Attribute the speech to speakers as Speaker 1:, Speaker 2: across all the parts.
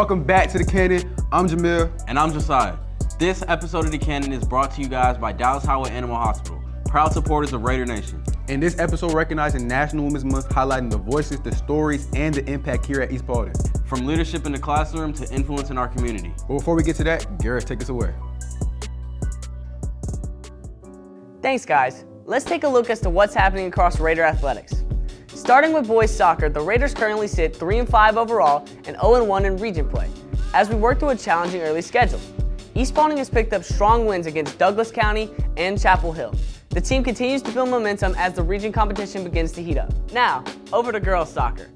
Speaker 1: Welcome back to The Cannon. I'm Jamil.
Speaker 2: And I'm Josiah. This episode of The Cannon is brought to you guys by Dallas Howard Animal Hospital, proud supporters of Raider Nation.
Speaker 1: In this episode, recognizing National Women's Month, highlighting the voices, the stories, and the impact here at East Paulding.
Speaker 2: From leadership in the classroom to influence in our community.
Speaker 1: But before we get to that, Garrett, take us away.
Speaker 3: Thanks, guys. Let's take a look as to what's happening across Raider athletics. Starting with boys soccer, the Raiders currently sit 3-5 overall and 0-1 in region play, as we work through a challenging early schedule. East Paulding has picked up strong wins against Douglas County and Chapel Hill. The team continues to build momentum as the region competition begins to heat up. Now, over to girls soccer.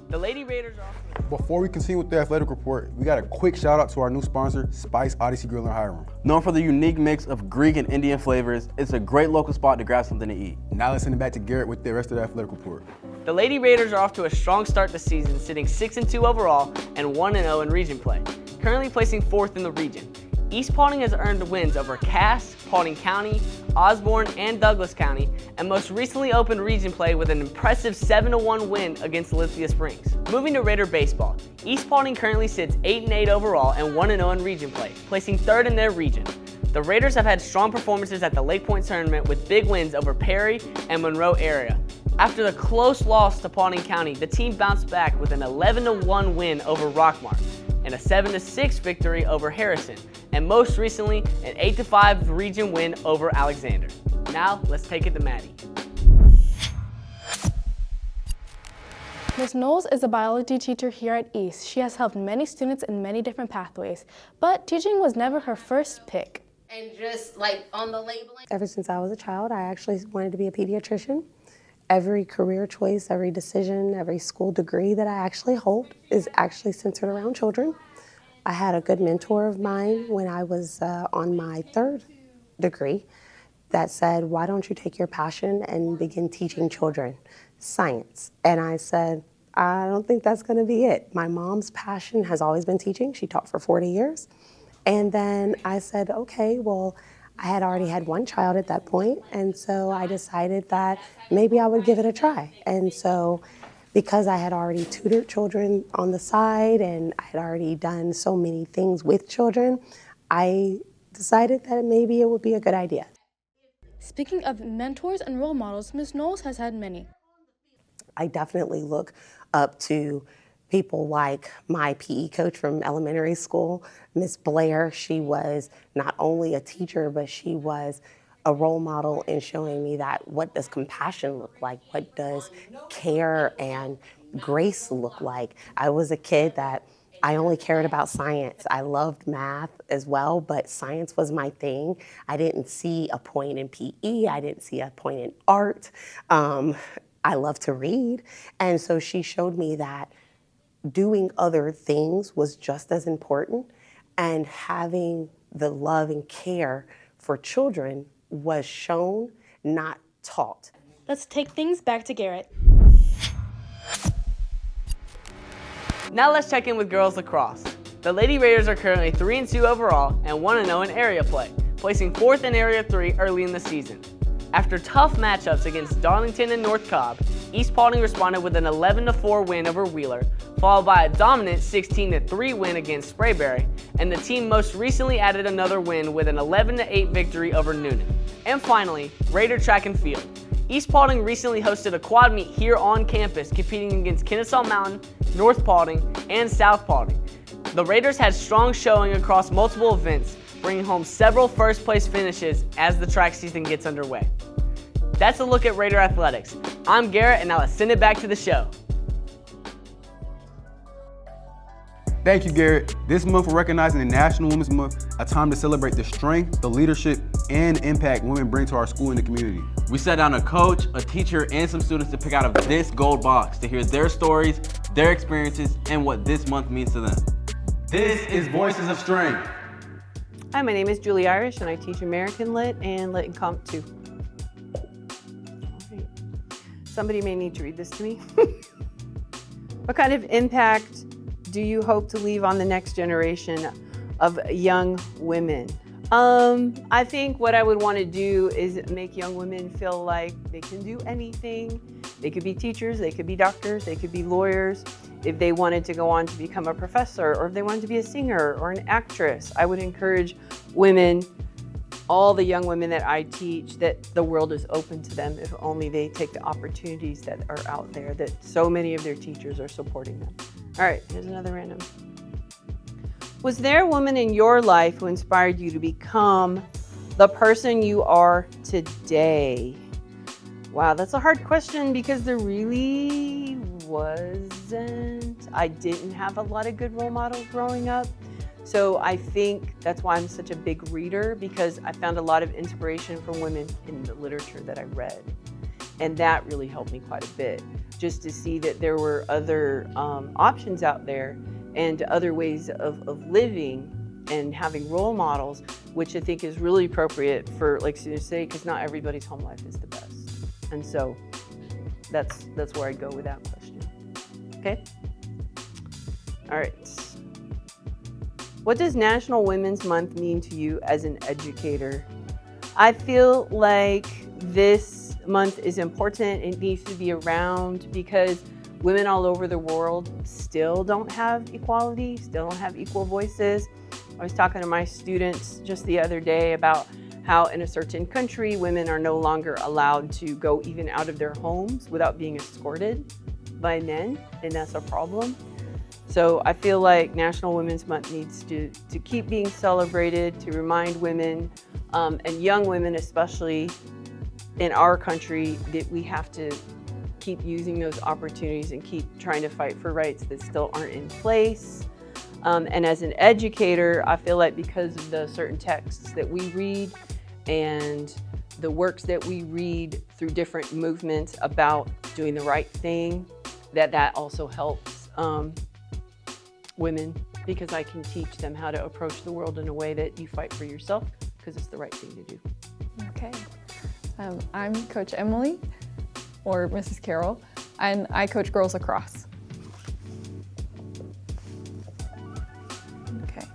Speaker 3: The Lady Raiders are off.
Speaker 1: Before we continue with the athletic report, we got a quick shout out to our new sponsor, Spice Odyssey Grill and Hiram.
Speaker 2: Known for the unique mix of Greek and Indian flavors, it's a great local spot to grab something to eat.
Speaker 1: Now let's send it back to Garrett with the rest of the athletic report.
Speaker 3: The Lady Raiders are off to a strong start this season, sitting 6-2 overall and 1-0 in region play, currently placing 4th in the region. East Paulding has earned wins over Cass, Paulding County, Osborne, and Douglas County, and most recently opened region play with an impressive 7-1 win against Lithia Springs. Moving to Raider baseball, East Paulding currently sits 8-8 overall and 1-0 in region play, placing 3rd in their region. The Raiders have had strong performances at the Lake Point tournament with big wins over Perry and Monroe area. After the close loss to Paulding County, the team bounced back with an 11-1 win over Rockmart and a 7-6 victory over Harrison, and most recently, an 8-5 region win over Alexander. Now, let's take it to Maddie.
Speaker 4: Ms. Knowles is a biology teacher here at East. She has helped many students in many different pathways, but teaching was never her first pick.
Speaker 5: And just like on the labeling.
Speaker 6: Ever since I was a child, I actually wanted to be a pediatrician. Every career choice, every decision, every school degree that I actually hold is actually centered around children. I had a good mentor of mine when I was on my 3rd degree that said, why don't you take your passion and begin teaching children science? And I said, I don't think that's gonna be it. My mom's passion has always been teaching. She taught for 40 years. And then I said, okay, well, I had already had one child at that point, and so I decided that maybe I would give it a try. And so because I had already tutored children on the side and I had already done so many things with children, I decided that maybe it would be a good idea.
Speaker 4: Speaking of mentors and role models, Ms. Knowles has had many.
Speaker 6: I definitely look up to people like my PE coach from elementary school, Miss Blair. She was not only a teacher, but she was a role model in showing me that what does compassion look like? What does care and grace look like? I was a kid that I only cared about science. I loved math as well, but science was my thing. I didn't see a point in PE. I didn't see a point in art. I love to read. And so she showed me that doing other things was just as important, and having the love and care for children was shown, not taught.
Speaker 4: Let's take things back to Garrett.
Speaker 3: Now let's check in with girls lacrosse. The Lady Raiders are currently 3-2 overall and 1-0 in area play, placing 4th in Area 3 early in the season. After tough matchups against Darlington and North Cobb, East Paulding responded with an 11-4 win over Wheeler, followed by a dominant 16-3 win against Sprayberry, and the team most recently added another win with an 11-8 victory over Noonan. And finally, Raider track and field. East Paulding recently hosted a quad meet here on campus, competing against Kennesaw Mountain, North Paulding, and South Paulding. The Raiders had strong showing across multiple events, bringing home several first-place finishes as the track season gets underway. That's a look at Raider athletics. I'm Garrett, and now let's send it back to the show.
Speaker 1: Thank you, Garrett. This month we're recognizing the National Women's Month, a time to celebrate the strength, the leadership, and impact women bring to our school and the community.
Speaker 2: We sat down a coach, a teacher, and some students to pick out of this gold box to hear their stories, their experiences, and what this month means to them.
Speaker 1: This is Voices of Strength.
Speaker 7: Hi, my name is Julie Irish, and I teach American Lit and Lit and Comp 2. All right. Somebody may need to read this to me. What kind of impact do you hope to leave on the next generation of young women? I think what I would want to do is make young women feel like they can do anything. They could be teachers, they could be doctors, they could be lawyers, if they wanted to go on to become a professor, or if they wanted to be a singer or an actress. I would encourage women, all the young women that I teach, that the world is open to them if only they take the opportunities that are out there, that so many of their teachers are supporting them. All right, here's another random. Was there a woman in your life who inspired you to become the person you are today? Wow, that's a hard question because there really wasn't. I didn't have a lot of good role models growing up. So I think that's why I'm such a big reader, because I found a lot of inspiration from women in the literature that I read. And that really helped me quite a bit, just to see that there were other options out there and other ways of living and having role models, which I think is really appropriate for, like students say, because not everybody's home life is the best. And so that's where I go with that question. Okay? All right. What does National Women's Month mean to you as an educator? I feel like this month is important. It needs to be around because women all over the world still don't have equality, still don't have equal voices. I was talking to my students just the other day about how in a certain country, women are no longer allowed to go even out of their homes without being escorted by men, and that's a problem. So I feel like National Women's Month needs to keep being celebrated, to remind women, and young women especially in our country, that we have to keep using those opportunities and keep trying to fight for rights that still aren't in place. And as an educator, I feel like because of the certain texts that we read and the works that we read through different movements about doing the right thing, that also helps women, because I can teach them how to approach the world in a way that you fight for yourself, because it's the right thing to do.
Speaker 8: Okay. I'm Coach Emily, or Mrs. Carroll, and I coach girls lacrosse. Okay.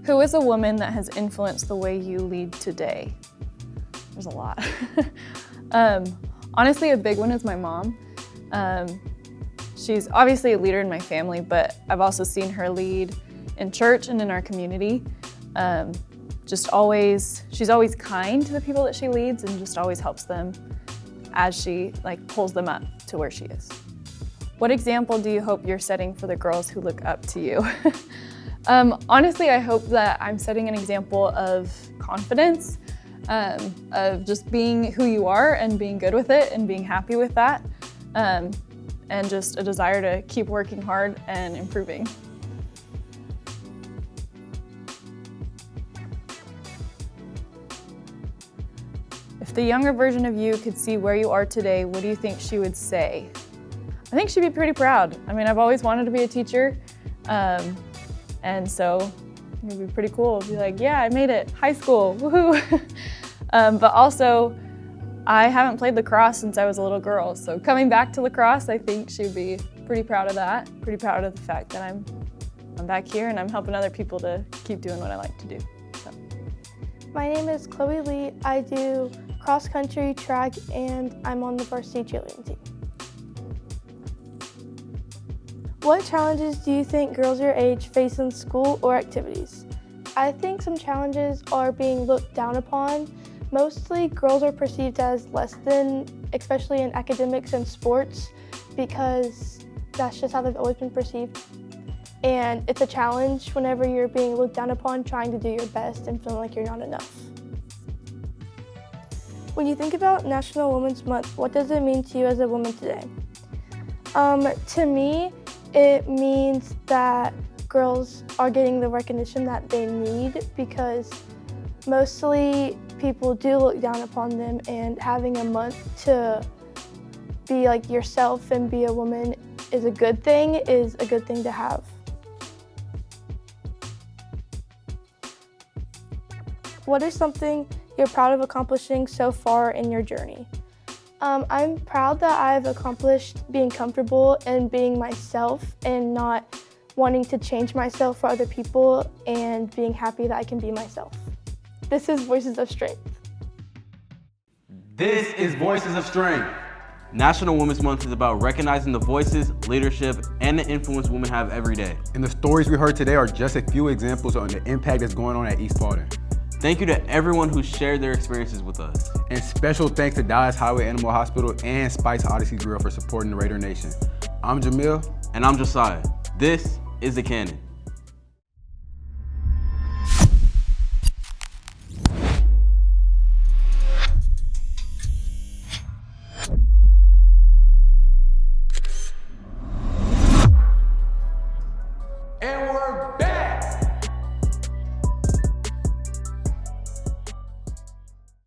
Speaker 8: Who is a woman that has influenced the way you lead today? There's a lot. Honestly, a big one is my mom. She's obviously a leader in my family, but I've also seen her lead in church and in our community. She's always kind to the people that she leads and just always helps them as she pulls them up to where she is. What example do you hope you're setting for the girls who look up to you? Honestly, I hope that I'm setting an example of confidence, of just being who you are and being good with it and being happy with that. And just a desire to keep working hard and improving. If the younger version of you could see where you are today, what do you think she would say? I think she'd be pretty proud. I mean, I've always wanted to be a teacher, and so it'd be pretty cool to be like, yeah, I made it, high school, woohoo. But also, I haven't played lacrosse since I was a little girl, so coming back to lacrosse, I think she'd be pretty proud of that, pretty proud of the fact that I'm back here and I'm helping other people to keep doing what I like to do. So.
Speaker 4: My name is Chloe Lee. I do cross country, track, and I'm on the varsity cheerleading team. What challenges do you think girls your age face in school or activities? I think some challenges are being looked down upon. Mostly, girls are perceived as less than, especially in academics and sports, because that's just how they've always been perceived. And it's a challenge whenever you're being looked down upon, trying to do your best and feeling like you're not enough. When you think about National Women's Month, what does it mean to you as a woman today? To me, it means that girls are getting the recognition that they need, because mostly people do look down upon them, and having a month to be like yourself and be a woman is a good thing to have. What is something you're proud of accomplishing so far in your journey? I'm proud that I've accomplished being comfortable and being myself and not wanting to change myself for other people, and being happy that I can be myself. This is Voices of Strength.
Speaker 1: This is Voices of Strength.
Speaker 2: National Women's Month is about recognizing the voices, leadership, and the influence women have every day.
Speaker 1: And the stories we heard today are just a few examples on the impact that's going on at East Paulding.
Speaker 2: Thank you to everyone who shared their experiences with us.
Speaker 1: And special thanks to Dallas Highway Animal Hospital and Spice Odyssey Grill for supporting the Raider Nation. I'm Jamil.
Speaker 2: And I'm Josiah. This is The Canon.